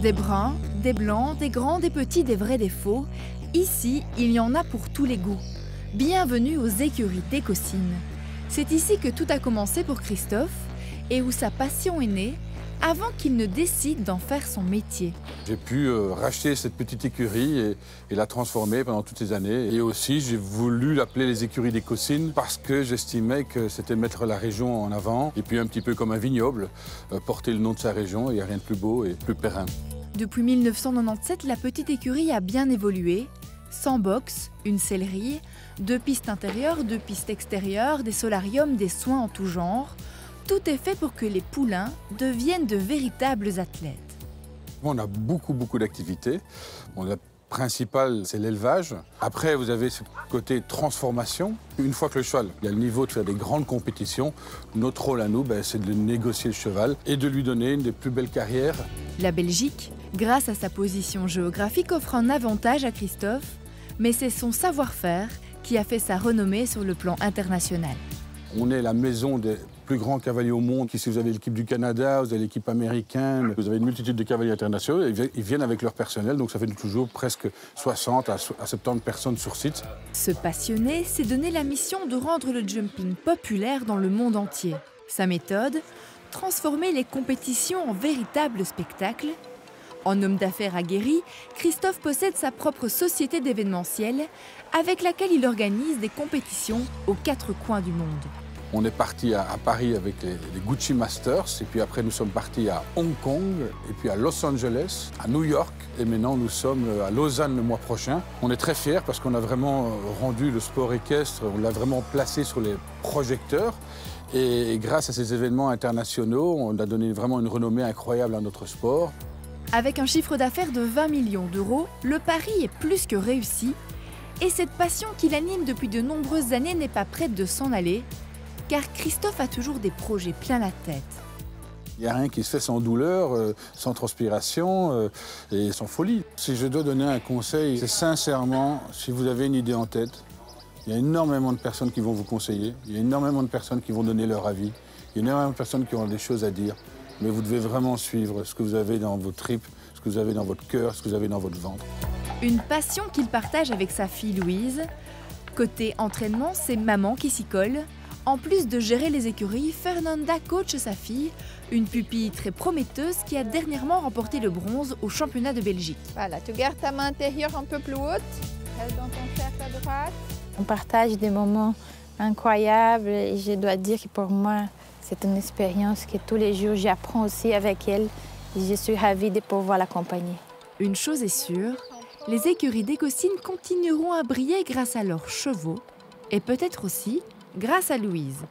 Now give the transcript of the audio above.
Des bruns, des blancs, des grands, des petits, des vrais, des faux. Ici, il y en a pour tous les goûts. Bienvenue aux écuries d'Écossyne. C'est ici que tout a commencé pour Christophe et où sa passion est née avant qu'il ne décide d'en faire son métier. J'ai pu racheter cette petite écurie et la transformer pendant toutes ces années. Et aussi, j'ai voulu l'appeler les écuries d'Écossyne parce que j'estimais que c'était mettre la région en avant. Et puis un petit peu comme un vignoble, porter le nom de sa région, il n'y a rien de plus beau et plus périn. Depuis 1997, la petite écurie a bien évolué. 100 box, une sellerie, 2 pistes intérieures, 2 pistes extérieures, des solariums, des soins en tout genre. Tout est fait pour que les poulains deviennent de véritables athlètes. On a beaucoup d'activités. La principale, c'est l'élevage. Après, vous avez ce côté transformation. Une fois que le cheval il a le niveau de faire des grandes compétitions, notre rôle à nous, c'est de négocier le cheval et de lui donner une des plus belles carrières. La Belgique, grâce à sa position géographique, offre un avantage à Christophe, mais c'est son savoir-faire qui a fait sa renommée sur le plan international. On est la maison des plus grands cavaliers au monde. Ici, vous avez l'équipe du Canada, vous avez l'équipe américaine, vous avez une multitude de cavaliers internationaux. Ils viennent avec leur personnel, donc ça fait toujours presque 60 à 70 personnes sur site. Ce passionné s'est donné la mission de rendre le jumping populaire dans le monde entier. Sa méthode, transformer les compétitions en véritables spectacles. En homme d'affaires aguerri, Christophe possède sa propre société d'événementiel avec laquelle il organise des compétitions aux 4 coins du monde. On est parti à Paris avec les Gucci Masters, et puis après nous sommes partis à Hong Kong, et puis à Los Angeles, à New York, et maintenant nous sommes à Lausanne le mois prochain. On est très fiers parce qu'on a vraiment rendu le sport équestre, on l'a vraiment placé sur les projecteurs. Et grâce à ces événements internationaux, on a donné vraiment une renommée incroyable à notre sport. Avec un chiffre d'affaires de 20 millions d'euros, le pari est plus que réussi. Et cette passion qui l'anime depuis de nombreuses années n'est pas prête de s'en aller, car Christophe a toujours des projets plein la tête. Il n'y a rien qui se fait sans douleur, sans transpiration et sans folie. Si je dois donner un conseil, c'est sincèrement, si vous avez une idée en tête, il y a énormément de personnes qui vont vous conseiller, il y a énormément de personnes qui vont donner leur avis, il y a énormément de personnes qui ont des choses à dire, mais vous devez vraiment suivre ce que vous avez dans vos tripes, ce que vous avez dans votre cœur, ce que vous avez dans votre ventre. Une passion qu'il partage avec sa fille Louise. Côté entraînement, c'est maman qui s'y colle. En plus de gérer les écuries, Fernanda coach sa fille, une pupille très prometteuse qui a dernièrement remporté le bronze au championnat de Belgique. Voilà, tu gardes ta main intérieure un peu plus haute, reste dans ton cercle à droite. On partage des moments incroyables et je dois dire que pour moi, c'est une expérience que tous les jours j'apprends aussi avec elle et je suis ravie de pouvoir l'accompagner. Une chose est sûre, les écuries d'Écossyne continueront à briller grâce à leurs chevaux et peut-être aussi grâce à Louise.